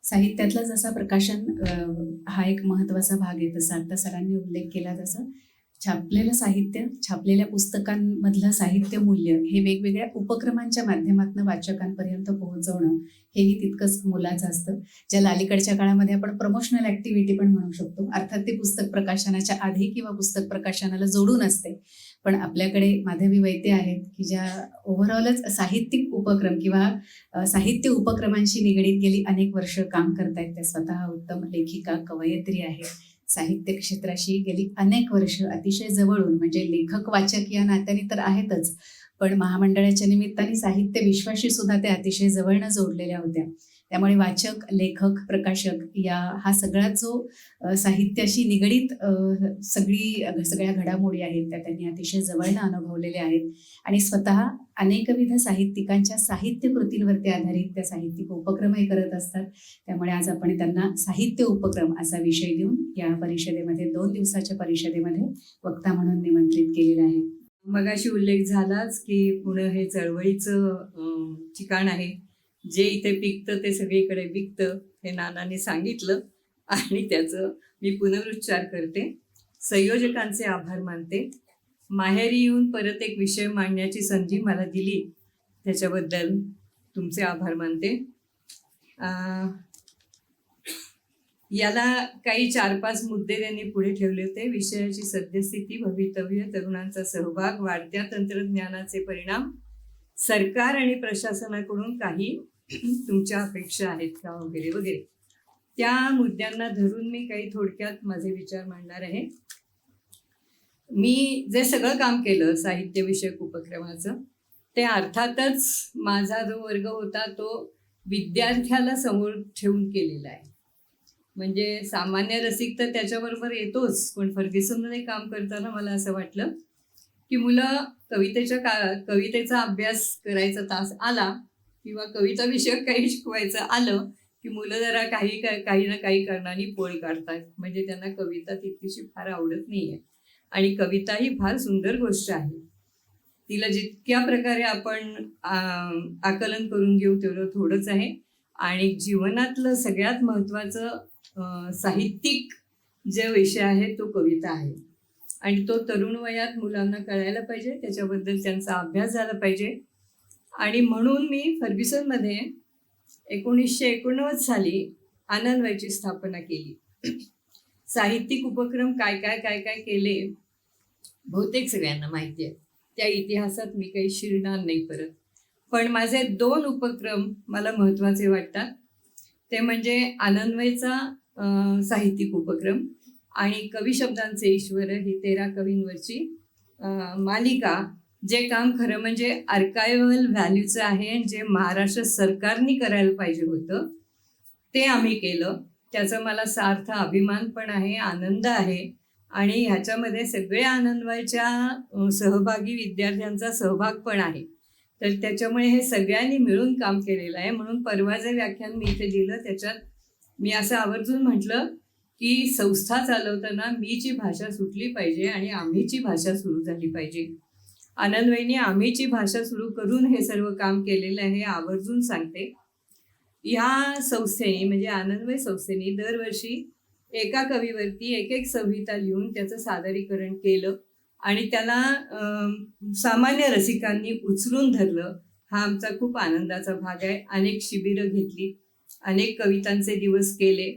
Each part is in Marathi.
साहित्यातला जसा प्रकाशन हा एक महत्त्वाचा भाग आहे, तसा आता सरांनी उल्लेख केला तसं छापलेलं साहित्य, छापलेल्या पुस्तकांमधलं साहित्य मूल्य हे वेगवेगळ्या उपक्रमांच्या माध्यमातून वाचकांपर्यंत पोहोचवणं हेही तितकंच मोलाचं असतं, ज्याला अलीकडच्या काळामध्ये आपण प्रमोशनल ॲक्टिव्हिटी पण म्हणू शकतो. अर्थात ते पुस्तक प्रकाशनाच्या आधी किंवा पुस्तक प्रकाशनाला जोडून असते. पण आपल्याकडे माधवी वैद्य आहेत, की ज्या ओव्हरऑलच साहित्यिक उपक्रम किंवा साहित्य उपक्रमांशी निगडीत गेली अनेक वर्ष काम करतायत. त्या स्वतः उत्तम लेखिका, कवयित्री आहेत. साहित्य क्षेत्राशी गेली अनेक वर्ष अतिशय जवळून म्हणजे लेखक वाचक या नात्याने तर आहेतच, पण महामंडळाच्या निमित्ताने साहित्य विश्वाशी सुद्धा त्या अतिशय जवळनं जोडलेल्या होत्या. त्यामुळे वाचक, लेखक, प्रकाशक हा सगळा जो साहित्याशी निगडीत सगळ्या घडामोडी आहेत त्या त्यांनी अतिशय जवळनं अनुभवलेल्या आहेत आणि स्वतः अनेकविध साहित्यिकांच्या साहित्य कृतींवरती आधारित त्या साहित्यिक उपक्रमही करत असतात. त्यामुळे आज आपण त्यांना साहित्य उपक्रम असा विषय देऊन या परिषदेमध्ये 2 दिवसाच्या परिषदेमध्ये वक्ता म्हणून निमंत्रित केलेलं आहे. मगाशी उल्लेख झालाच की पुणे हे चळवळीचं ठिकाण आहे. जे इथे पिकतं ते सगळीकडे विकतं हे नानांनी सांगितलं आणि त्याचं मी पुनरुच्चार करते. संयोजकांचे आभार मानते. माहेरी येऊन परत एक विषय मांडण्याची संधी मला दिली त्याच्याबद्दल तुमचे आभार मानते. याला काही 4-5 मुद्दे त्यांनी पुढे ठेवले होते. विषयाची सद्यस्थिती, भवितव्य, तरुणांचा सहभाग, वाढत्या तंत्रज्ञानाचे परिणाम, सरकार आणि प्रशासनाकडून काही तुमच्या अपेक्षा आहेत का वगैरे वगैरे. त्या मुद्द्यांना धरून मी काही थोडक्यात माझे विचार मांडणार आहे. मी जे सगळं काम केलं साहित्यविषयक उपक्रमाचं ते अर्थातच माझा जो वर्ग होता तो विद्यार्थ्याला समोर ठेवून केलेला आहे. म्हणजे सामान्य रसिक तर त्याच्याबरोबर येतोच, पण फर्ग्युसनमध्ये काम करताना मला असं वाटलं की मुलं कवितेचा अभ्यास करायचा तास आला किंवा कविता विषयक काही शिकवायचं आलं की मुलं जरा काही ना काही कारणाने पळ काढतात. म्हणजे त्यांना कविता तितकीशी फार आवडत नाही आहे आणि कविता ही फार सुंदर गोष्ट आहे. तिला जितक्या प्रकारे आपण आकलन करून घेऊ तेवढं थोडंच आहे. आणि जीवनातलं सगळ्यात महत्त्वाचं साहित्यिक जे विषय आहे तो कविता आहे आणि तो तरुण वयात मुलांना कळायला पाहिजे. त्याच्याबद्दल त्यांचा अभ्यास झाला पाहिजे. आणि म्हणून मी फर्ग्युसनमध्ये 1989 साली आनंदवयची स्थापना केली. साहित्यिक उपक्रम काय काय काय काय केले बहुतेक सगळ्यांना माहिती आहे. त्या इतिहासात मी काही शिरणार नाही परत. पण माझे 2 उपक्रम मला महत्त्वाचे वाटतात. ते म्हणजे आनंदवयचा साहित्यिक उपक्रम आणि कवी शब्दांचे ईश्वर ही 13 कवींवरची मालिका. जे काम खरं म्हणजे आर्कायव्हल व्हॅल्यूचं आहे, जे महाराष्ट्र सरकारने करायला पाहिजे होतं ते आम्ही केलं. त्याचा मला सार्थ अभिमान पण आहे, आनंद आहे. आणि ह्याच्यामध्ये सगळ्या आनंदवयच्या सहभागी विद्यार्थ्यांचा सहभाग पण आहे. तर त्याच्यामुळे हे सगळ्यांनी मिळून काम केलेलं आहे. म्हणून परवा जे व्याख्यान मी इथे दिलं त्याच्यात मी असं आवर्जून म्हटलं की संस्था चालवताना मीची भाषा सुटली पाहिजे आणि आम्हीची भाषा सुरू झाली पाहिजे. आनंदवयीने आम्हीची भाषा सुरू करून हे सर्व काम केलेलं आहे, आवर्जून सांगते. ह्या संस्थेने म्हणजे आनंदवय संस्थेने दरवर्षी एका कवीवरती एक संहिता लिहून त्याचं सादरीकरण केलं आणि त्याला सामान्य रसिकांनी उचलून धरलं. हा आमचा खूप आनंदाचा भाग आहे. अनेक शिबिरं घेतली, अनेक कवितांचे दिवस केले,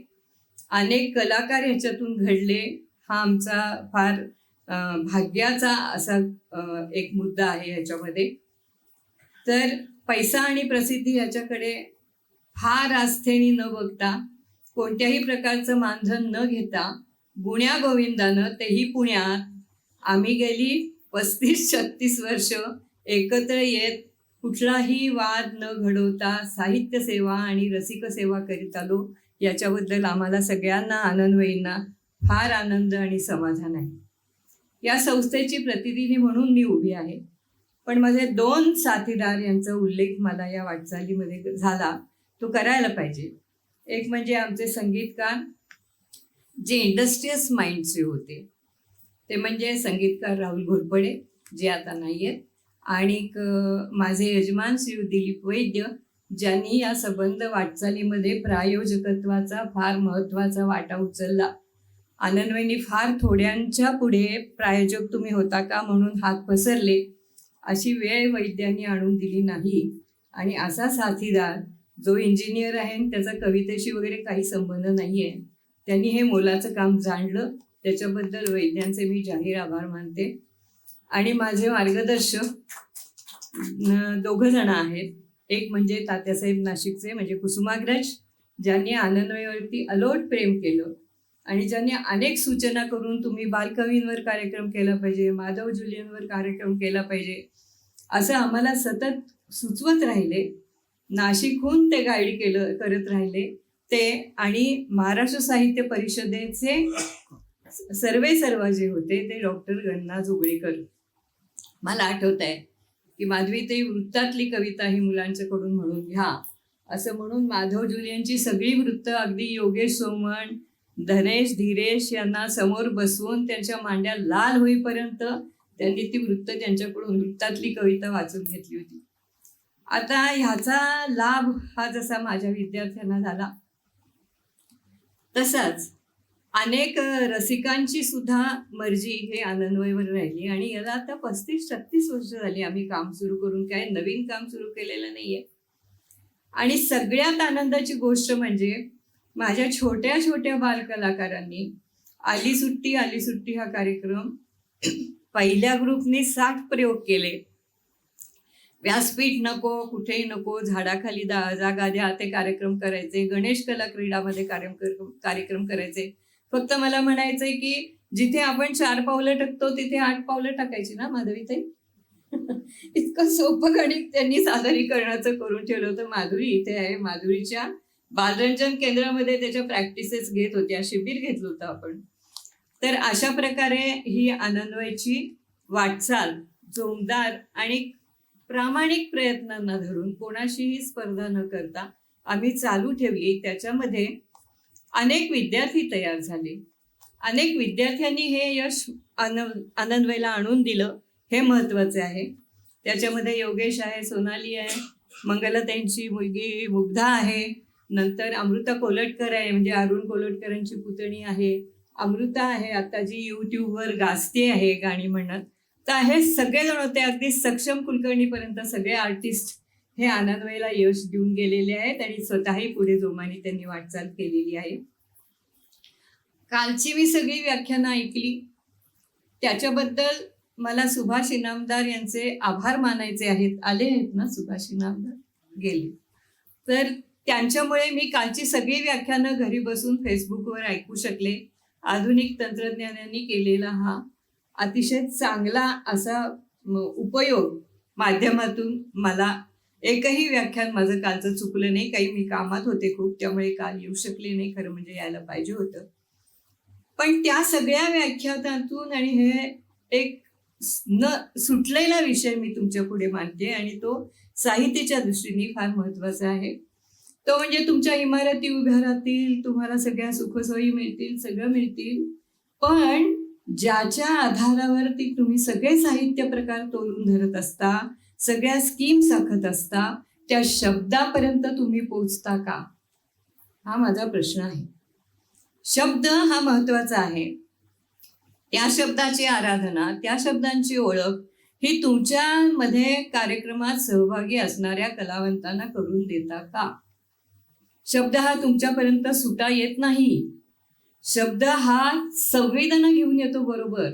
अनेक कलाकार ह्याच्यातून घडले. हा आमचा फार भाग्याचा असा एक मुद्दा आहे ह्याच्यामध्ये. तर पैसा आणि प्रसिद्धी ह्याच्याकडे फार आस्थेने न बघता, कोणत्याही प्रकारचं मानधन न घेता, गुण्या गोविंदानं तेही पुण्यात आम्ही गेली 35-36 वर्ष एकत्र येत कुठलाही वाद न घडवता साहित्य सेवा आणि रसिक सेवा करीत आलो. याच्याबद्दल आम्हाला सगळ्यांना आनंदवयींना फार आनंद आणि समाधान आहे. या संस्थेची प्रतिनिधी म्हणून मी उभी आहे. पण माझे 2 साथीदार यांचा उल्लेख मला या वाटचालीमध्ये झाला, तो करायला पाहिजे. एक म्हणजे आमचे संगीतकार, जे इंडस्ट्रियस माइंडचे होते, ते म्हणजे संगीतकार राहुल घोरपडे जे आता नाही आहेत, आणि माझे यजमान श्री दिलीप वैद्य ज्यांनी या संबंध वाटचालीमध्ये प्रायोजकत्वाचा फार महत्त्वाचा वाटा उचलला. आनंदवहिनी फार थोड्यांच्या पुढे प्रायोजक तुम्ही होता का म्हणून हात पसरले, अशी वेळ वैद्यांनी आणून दिली नाही. आणि असा साथीदार जो इंजिनियर आहे आणि त्याचा कवितेशी वगैरे काही संबंध नाही आहे, त्यांनी हे मोलाचं काम जाणलं. त्याच्याबद्दल वैद्यांचे मी जाहीर आभार मानते. आणि माझे मार्गदर्शक दोघं जण आहेत. एक म्हणजे तात्यासाहेब नाशिकचे म्हणजे कुसुमाग्रज, ज्यांनी आनंदवयीवरती अलोट प्रेम केलं आणि ज्यांनी अनेक सूचना करून तुम्ही बालकवींवर कार्यक्रम केला पाहिजे, माधव जुलियनवर कार्यक्रम केला पाहिजे, असं आम्हाला सतत सुचवत राहिले. नाशिकहून ते गाईड करत राहिले ते. आणि महाराष्ट्र साहित्य परिषदेचे सर्वेसर्वा जे होते ते डॉक्टर गण्णा जोगळेकर. मला आठवत आहे की माधवीताई वृत्तातली कविता ही मुलांच्याकडून म्हणून घ्या असं म्हणून माधव जुलियनची सगळी वृत्त अगदी योगेश सोमण, धनेश, धीरेश यांना समोर बसवून त्यांच्या मांड्या लाल होईपर्यंत त्यांनी ती वृत्त त्यांच्याकडून वृत्तातली कविता वाचून घेतली होती. आता ह्याचा लाभ हा जसा माझ्या विद्यार्थ्यांना झाला, तसाच अनेक रसिकांची सुद्धा मर्जी हे आनंदवयीवर राहिली. आणि याला आता 35-36 वर्ष झाली आम्ही काम सुरू करून, काय नवीन काम सुरू केलेलं नाहीये. आणि सगळ्यात आनंदाची गोष्ट म्हणजे माझ्या छोट्या छोट्या बालकलाकारांनी आली सुट्टी हा कार्यक्रम पहिल्या ग्रुपने 60 प्रयोग केले. व्यासपीठ नको, कुठेही नको, झाडाखाली जागा द्या, ते कार्यक्रम करायचे. गणेश कला क्रीडामध्ये कार्यक्रम करायचे. फक्त मला म्हणायचंय की जिथे आपण 4 पावलं टाकतो तिथे 8 पावलं टाकायची ना माधवीताई. इतकं सोपं गणित त्यांनी सादरीकरणाचं करून ठेवलं होतं. माधुरी इथे आहे, माधुरीच्या बालरंजन केंद्रामध्ये त्याच्या प्रॅक्टिसेस घेत होत्या, शिबिर घेतलं होतं आपण. तर अशा प्रकारे ही आनंदवयीची वाटचाल जोमदार आणि प्रामाणिक प्रयत्नांना धरून कोणाशीही स्पर्धा न करता आम्ही चालू ठेवली. त्याच्यामध्ये अनेक विद्यार्थी तयार झाले. अनेक विद्यार्थ्यांनी हे यश आनंदवयीला आणून दिलं, हे महत्त्वाचे आहे. त्याच्यामध्ये योगेश आहे, सोनाली आहे, मंगलताईंची मुलगी मुग्धा आहे, नंतर अमृता कोलटकर आहे म्हणजे अरुण कोलटकरांची पुतणी आहे, अमृता आहे आता जी यूट्यूबवर गाजते आहे गाणी म्हणत. तर हे सगळेजण होते, अगदी सक्षम कुलकर्णीपर्यंत सगळे आर्टिस्ट हे आनंदवयीला यश देऊन गेलेले आहेत आणि स्वतःही पुढे जोमाने त्यांनी वाटचाल केलेली आहे. कालची मी सगळी व्याख्यानं ऐकली, त्याच्याबद्दल मला सुभाष इनामदार यांचे आभार मानायचे आहेत. आले आहेत ना सुभाष इनामदार? गेले. तर त्यांच्यामुळे मी कालची सगळी व्याख्यानं घरी बसून फेसबुकवर ऐकू शकले. आधुनिक तंत्रज्ञानाने केलेला हा अतिशय चांगला असा उपयोग माध्यमातून मला एकही व्याख्यान माझं कालचं चुकलं नाही. काही मी कामात होते खूप, त्यामुळे काल येऊ शकले नाही, खरं म्हणजे यायला पाहिजे होतं. पण त्या सगळ्या व्याख्यानातून आणि हे एक न सुटलेला विषय मी तुमच्या पुढे मांडते आणि तो साहित्याच्या दृष्टीने फार महत्त्वाचा आहे. तो म्हणजे तुमच्या इमारती उभ्या राहतील, तुम्हाला सगळ्या सुखसोयी मिळतील, सगळं मिळतील, पण ज्याच्या आधारावरती तुम्ही सगळे साहित्य प्रकार तोलून धरत असता, सगळ्या स्कीम्स आखत असता, त्या शब्दापर्यंत तुम्ही पोचता का? हा माझा प्रश्न आहे. शब्द हा महत्वाचा आहे. त्या शब्दाची आराधना, त्या शब्दांची ओळख ही तुमच्यामध्ये कार्यक्रमात सहभागी असणाऱ्या कलावंतांना करून देता का? शब्द हा तुमच्यापर्यंत सुटा येत नाही. शब्द हा संवेदना घेऊन येतो. बरोबर,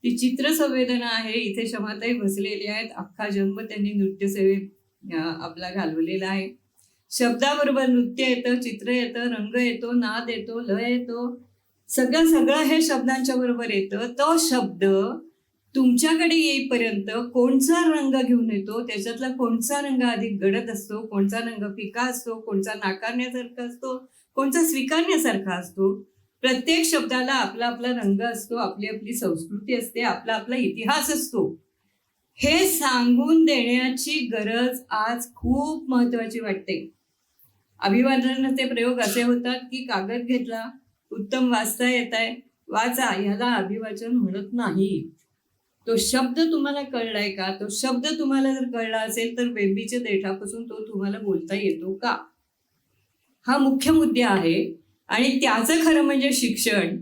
ती चित्र संवेदना आहे. इथे क्षमाताई बसलेली आहेत, अख्खा जन्म त्यांनी नृत्यसेवेत आपला घालवलेला आहे. शब्दाबरोबर नृत्य येतं, चित्र येतं, रंग येतो, नाद येतो, लय येतो, सगळं हे शब्दांच्या बरोबर येतं. तो शब्द तुमच्याकडे येईपर्यंत कोणचा रंग घेऊन येतो, त्याच्यातला कोणचा रंग अधिक गडद असतो, कोणचा रंग फिका असतो, कोणचा नाकारण्यासारखा असतो, कोणचा स्वीकारण्यासारखा असतो. प्रत्येक शब्दाला आपला आपला रंग असतो, आपली आपली संस्कृती असते, आपला आपला इतिहास असतो. हे सांगून देण्याची गरज आज खूप महत्वाची वाटते. अभिवादनाचे प्रयोग असे होतात की कागद घेतला, उत्तम वाचता येत आहे, वाचा, ह्याला अभिवाचन म्हणत नाही. तो शब्द तुम्हाला कळलाय का? तो शब्द तुम्हाला जर कळला असेल तर बेंबीच्या देठापासून तो तुम्हाला बोलता येतो का? हा मुख्य मुद्दा आहे. आणि त्याचं खरं म्हणजे शिक्षण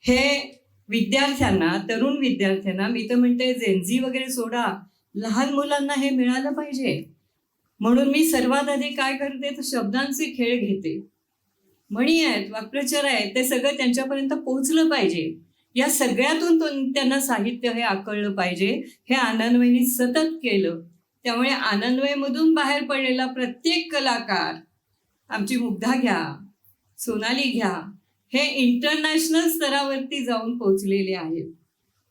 हे विद्यार्थ्यांना, तरुण विद्यार्थ्यांना, मी तर म्हणते जेनझी वगैरे सोडा, लहान मुलांना हे मिळालं पाहिजे. म्हणून मी सर्वात आधी काय करते तर शब्दांचे खेळ घेते. म्हणी आहेत, वाक्प्रचार आहेत, ते सगळं त्यांच्यापर्यंत पोहोचलं पाहिजे. या सगळ्यातून त्यांना साहित्य हे आकळलं पाहिजे. हे आनंदवयींनी सतत केलं. त्यामुळे आनंदवयीमधून बाहेर पडलेला प्रत्येक कलाकार, आमची मुग्धा घ्या, सोनाली घ्या, हे इंटरनॅशनल स्तरावरती जाऊन पोहोचलेले आहेत.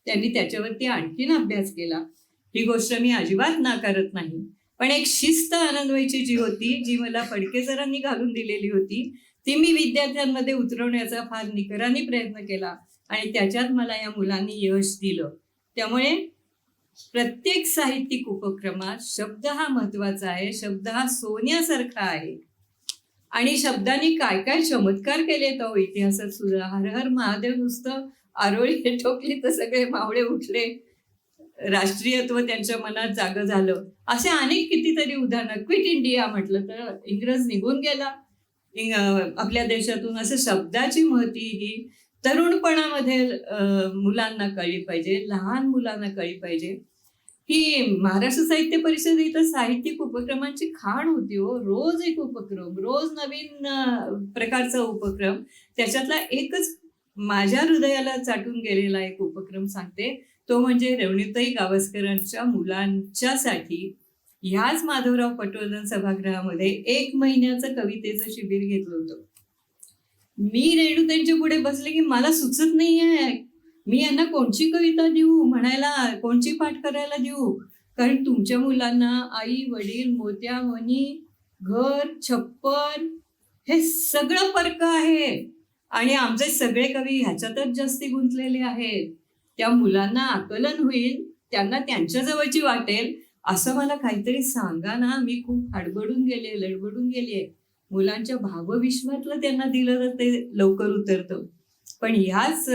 त्यांनी त्याच्यावरती आणखीन अभ्यास केला. ही गोष्ट मी अजिबात नाकारत नाही. पण एक शिस्त आनंदवयीची जी होती, जी मला फडके सरांनी घालून दिलेली होती, ती मी विद्यार्थ्यांमध्ये उतरवण्याचा फार निकराने प्रयत्न केला आणि त्याच्यात मला या मुलांनी यश दिलं. त्यामुळे प्रत्येक साहित्यिक उपक्रमात शब्द हा महत्वाचा आहे. शब्द हा सोन्यासारखा आहे. आणि शब्दांनी काय काय चमत्कार केले तो इतिहासात सुद्धा. हर हर महादेव नुसतं आरोळी ठोकली तर सगळे मावळे उठले, राष्ट्रीयत्व त्यांच्या मनात जागं झालं. असे अनेक कितीतरी उदाहरणं. क्विट इंडिया म्हटलं तर इंग्रज निघून गेला आपल्या देशातून. असं शब्दाची महती ही तरुणपणामध्ये मुलांना कळली पाहिजे, लहान मुलांना कळली पाहिजे. ही महाराष्ट्र साहित्य परिषद इथं साहित्यिक उपक्रमांची खाण होती हो. रोज एक उपक्रम, रोज नवीन प्रकारचा उपक्रम. त्याच्यातला एकच माझ्या हृदयाला चाटून गेलेला एक उपक्रम सांगते. तो म्हणजे रेवणीताई गावस्करांच्या मुलांच्यासाठी ह्याच माधवराव पटवर्धन सभागृहामध्ये 1 महिन्याचं कवितेचं शिबिर घेतलं होतं. मी रेणुताईंच्या पुढे बसले की मला सुचत नाहीये मी यांना कोणची कविता देऊ, म्हणायला कोणची पाठ करायला देऊ. कारण तुमच्या मुलांना आई वडील, मोत्या मणी, घर, छप्पर हे सगळं परक आहे. आणि आमचे सगळे कवी ह्याच्यातच जास्ती गुंतलेले आहेत. त्या मुलांना आकलन होईल, त्यांना त्यांच्या जवळची वाटेल असं मला काहीतरी सांगा ना. मी खूप हडबडून गेले, लडबडून गेले. मुलांच्या भावविश्वातलं त्यांना दिलं तर ते लवकर उतरतं. पण ह्याच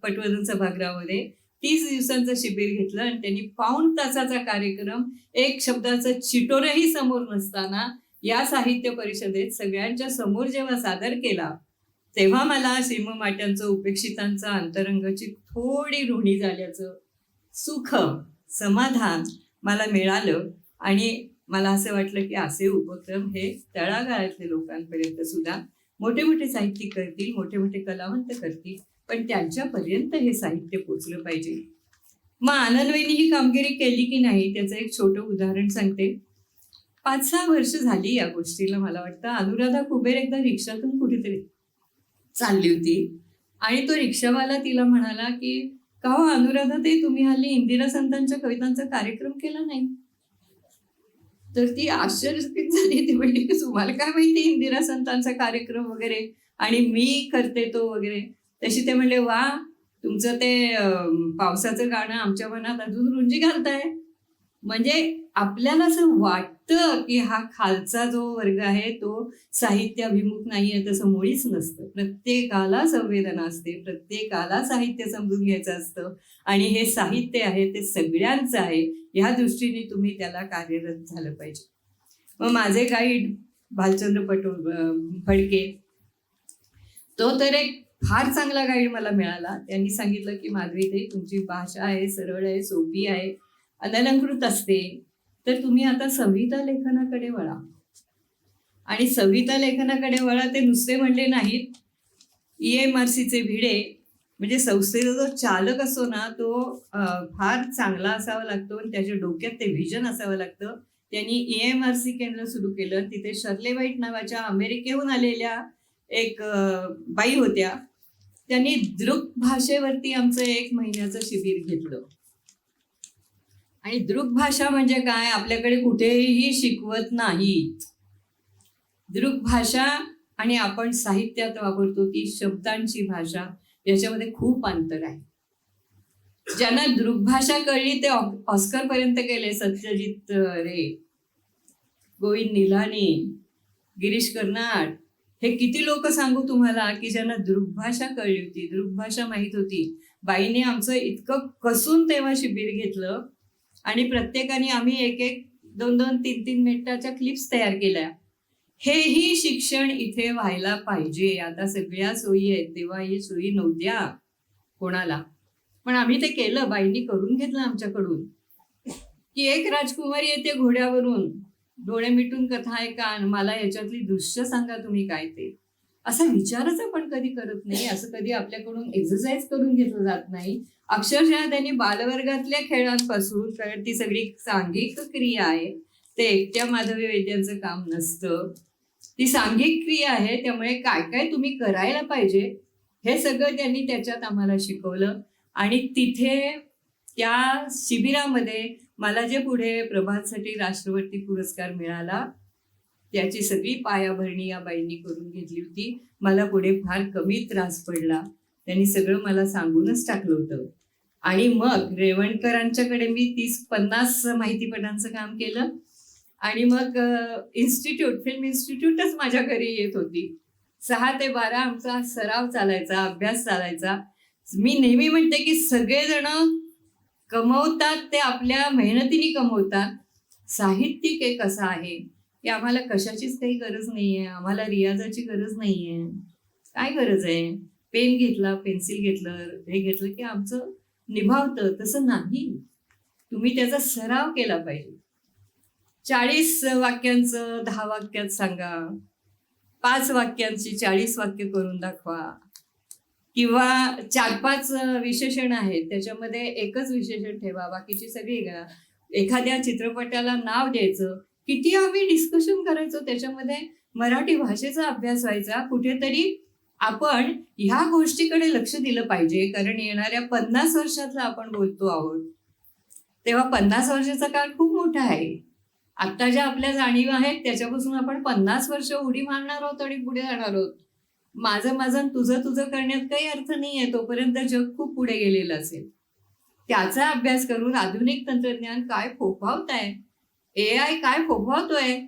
पटवर्धन सभागृहामध्ये 30 दिवसांचं शिबिर घेतलं आणि त्यांनी 1.5 तासाचा कार्यक्रम, एक शब्दाचं चिटोरही समोर नसताना या साहित्य परिषदेत सगळ्यांच्या समोर जेव्हा सादर केला, तेव्हा मला सीममाट्यांचं, उपेक्षितांचं, अंतरंगाची थोडी ऋणी झाल्याचं सुख, समाधान मला मिळालं. आणि मला असं वाटलं की असे उपक्रम हे तळागाळातल्या लोकांपर्यंत सुद्धा मोठे मोठे साहित्यिक करतील, मोठे मोठे कलावंत करतील, पण त्यांच्यापर्यंत हे साहित्य पोचलं पाहिजे. मग आनंदवयींनी ही कामगिरी केली की नाही त्याचं एक छोटं उदाहरण सांगते. 5-6 वर्ष झाली या गोष्टीला. मला वाटतं अनुराधा कुबेर एकदा रिक्षातून कुठेतरी चालली होती आणि तो रिक्षावाला तिला म्हणाला की का हो अनुराधा ताई, तुम्ही हल्ली इंदिरा संतांच्या कवितांचा कार्यक्रम केला नाही? तर ती आश्चर्यचकित झाली. ती म्हणली की तुम्हाला काय माहिती इंदिरा संतांचा कार्यक्रम वगैरे, आणि मी करते तो वगैरे. तशी ते म्हणले, वा, तुमचं ते पावसाचं गाणं आमच्या मनात अजून रुंजी घालताय. म्हणजे आपल्याला असं वाटतं की हा खालचा जो वर्ग आहे तो साहित्याभिमुख नाहीये. तसं मुळीच नसतं. प्रत्येकाला संवेदना असते, प्रत्येकाला साहित्य समजून घ्यायचं असतं. आणि हे साहित्य आहे ते सगळ्यांचं आहे. ह्या दृष्टीने तुम्ही त्याला कार्यरत झालं पाहिजे. मग माझे गाईड भालचंद्र फडके, तो तर एक फार चांगला गाईड मला मिळाला. त्यांनी सांगितलं की माधवीताई, तुमची भाषा आहे, सरळ आहे, सोपी आहे, अनलंकृत असते, तर तुम्ही आता संहिता लेखनाकडे वळा. आणि संहिता लेखनाकडे वळा ते नुसते म्हणले नाहीत. EMRCचे भिडे, म्हणजे संस्थेचा जो चालक असतो ना, तो फार चांगला असावा लागतो आणि त्याच्या डोक्यात ते व्हिजन असावं लागतं. त्यांनी EMRC केंद्र सुरू केलं. तिथे शर्ले व्हाईट नावाच्या अमेरिकेहून आलेल्या एक बाई होत्या. त्यांनी दृक भाषेवरती आमचं 1 महिन्याचं शिबिर घेतलं. आणि दृक भाषा म्हणजे काय, आपल्याकडे कुठेही शिकवत नाहीत. दृक भाषा आणि आपण साहित्यात वापरतो ती शब्दांची भाषा, याच्यामध्ये खूप अंतर आहे. ज्यांना दृक भाषा कळली ते ऑस्कर पर्यंत गेले. सत्यजित रे, गोविंद निलानी, गिरीश कर्नाड, हे किती लोक सांगू तुम्हाला की ज्यांना दृक भाषा कळली होती, दृक भाषा माहीत होती. बाईने आमचं इतकं कसून तेव्हा शिबिर घेतलं आणि प्रत्येकाने आम्ही एक एक 2-2, 3-3 मिनिटाच्या क्लिप्स तयार केल्या. हेही शिक्षण इथे व्हायला पाहिजे. आता सगळ्या सोयी आहेत, तेव्हा ही सोयी नव्हत्या कोणाला. पण आम्ही ते केलं, बाईंनी करून घेतलं आमच्याकडून. की एक राजकुमारी येते घोड्यावरून, डोळे मिटून कथा ऐका आणि मला याच्यातली दृश्य सांगा तुम्ही काय ते. असा विचारच आपण कधी करत नाही, असं कधी आपल्याकडून एक्सरसाइज करून घेतलं जात नाही. अक्षरशः त्यांनी बालवर्गातल्या खेळांपासून, कारण ती सगळी सांघिक क्रिया आहे, ते एकट्या माधवी वैद्यांचं काम नसतं, ती सांघिक क्रिया आहे. त्यामुळे काय काय तुम्ही करायला पाहिजे हे सगळं त्यांनी त्याच्यात आम्हाला शिकवलं. आणि तिथे त्या शिबिरामध्ये मला जे पुढे प्रभातसाठी राष्ट्रपती पुरस्कार मिळाला त्याची सगळी पायाभरणी या बाईंनी करून घेतली होती. मला पुढे फार कमी त्रास पडला, त्यांनी सगळं मला सांगूनच टाकलं होतं. आणि मग रेवणकरांच्याकडे मी 30-50 माहितीपटांचं काम केलं. आणि मग फिल्म इन्स्टिट्यूटच माझ्या घरी येत होती. 6 ते 12 आमचा सराव चालायचा, अभ्यास चालायचा. मी नेहमी म्हणते की सगळेजण कमवतात ते आपल्या मेहनतीने कमवतात. साहित्यिक एक असं आहे की आम्हाला कशाचीच काही गरज नाहीये, आम्हाला रियाजाची गरज नाहीये. काय गरज आहे? पेन घेतला, पेन्सिल घेतलं, हे घेतलं की आमचं निभावतं. तसं नाही, तुम्ही त्याचा सराव केला पाहिजे. 40 वाक्यांचं 10 वाक्यात सांगा, 5 वाक्यांची 40 वाक्य करून दाखवा, किंवा 4-5 विशेषण आहेत त्याच्यामध्ये एकच विशेषण ठेवा, बाकीची सगळी घ्या. एखाद्या चित्रपटाला नाव द्यायचं, किती आम्ही डिस्कशन करायचो त्याच्यामध्ये. मराठी भाषेचा अभ्यास व्हायचा. कुठेतरी आपण ह्या गोष्टीकडे लक्ष दिलं पाहिजे, कारण येणाऱ्या 50 वर्षातला आपण बोलतो आहोत, तेव्हा 50 वर्षाचा काळ खूप मोठा आहे. आत्ता ज्या आपल्या जाणीव आहेत त्याच्यापासून आपण 50 वर्ष उडी मारणार आहोत आणि पुढे जाणार आहोत. माझं तुझं करण्यात काही अर्थ नाहीये, तोपर्यंत जग खूप पुढे गेलेलं असेल. त्याचा अभ्यास करून आधुनिक तंत्रज्ञान काय फोफावत आहे, AI काय फोफावतोय,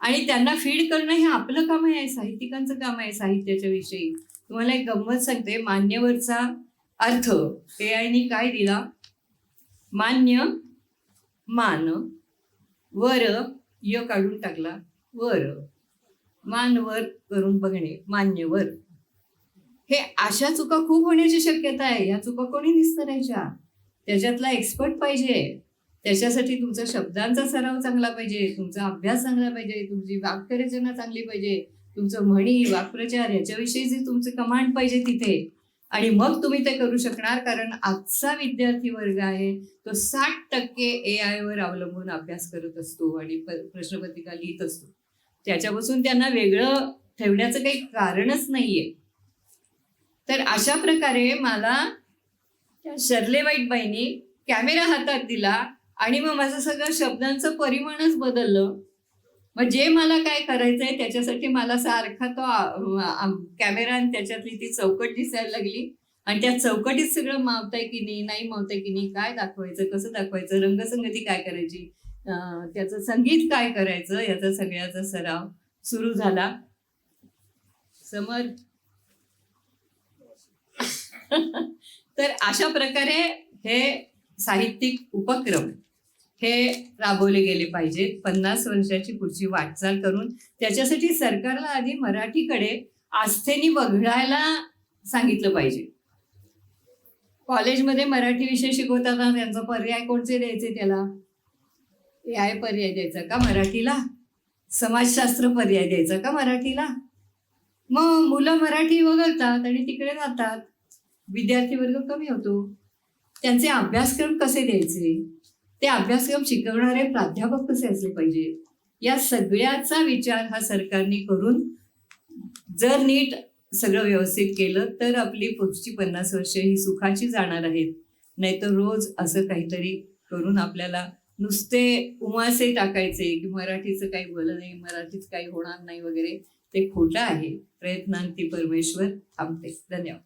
आणि त्यांना फीड करणं हे आपलं काम आहे, साहित्यिकांचं काम आहे. साहित्याच्या विषयी तुम्हाला एक गंमत सांगते. मान्यवरचा अर्थ AIने काय दिला? मान्य, मान, वर, य काढून टाकला, वर, मानवर करून बघणे, मान्यवर. हे अशा चुका खूप होण्याची शक्यता आहे. या चुका कोणी निस्तरायच्या? त्याच्यातला एक्सपर्ट पाहिजे. त्याच्यासाठी तुमचा शब्दांचा सराव चांगला पाहिजे, तुमचा अभ्यास चांगला पाहिजे, तुमची वाक्यरचना चांगली पाहिजे, तुमचं म्हणी, वाक्प्रचार ह्याच्याविषयीची तुमचे कमांड पाहिजे तिथे. आणि मग तुम्ही ते करू शकणार. कारण आजचा विद्यार्थी वर्ग आहे तो 60% AI वर अवलंबून अभ्यास करत असतो आणि प्रश्नपत्रिका लिहित असतो. त्याच्यापासून त्यांना वेगळं ठेवण्याचं काही कारणच नाहीये. तर अशा प्रकारे मला त्या शर्ले बाईंनी कॅमेरा हातात दिला आणि मग माझं सगळं शब्दांचं परिमाणच बदललं. मग जे मला काय करायचंय त्याच्यासाठी मला सारखा तो कॅमेरा आणि त्याच्यातली ती चौकट दिसायला लागली. आणि त्या चौकटीत सगळं मावताय की नाही मावताय की नाही, काय दाखवायचं, कसं दाखवायचं, रंगसंगती काय करायची, त्याचं संगीत काय करायचं, याचा सगळ्याचा सराव सुरू झाला. समर तर अशा प्रकारे हे साहित्यिक उपक्रम हे राबवले गेले पाहिजेत. 50 वर्षाची पुढची वाटचाल करून त्याच्यासाठी सरकारला आधी मराठीकडे आस्थेने बघायला सांगितलं पाहिजे. कॉलेजमध्ये मराठी विषय शिकवताना त्यांचा पर्याय कोणते द्यायचे? त्याला AI पर्याय द्यायचा का मराठीला? समाजशास्त्र पर्याय द्यायचा का मराठीला? मग मुलं मराठी वगळतात आणि तिकडे जातात, विद्यार्थी वर्ग कमी होतो. त्यांचे अभ्यासक्रम कसे द्यायचे, ते अभ्यासक्रम शिकवणारे प्राध्यापक कसे असले पाहिजे, या सगळ्याचा विचार हा सरकारने करून जर नीट सगळं व्यवस्थित केलं तर आपली पुढची 50 वर्ष ही सुखाची जाणार आहेत. नाहीतर रोज असं काहीतरी करून आपल्याला नुसते उमासे टाकायचे की मराठीचं काही भलं नाही, मराठीच काही होणार नाही वगैरे, ते खोटं आहे. प्रयत्नांती परमेश्वर थांबते. धन्यवाद.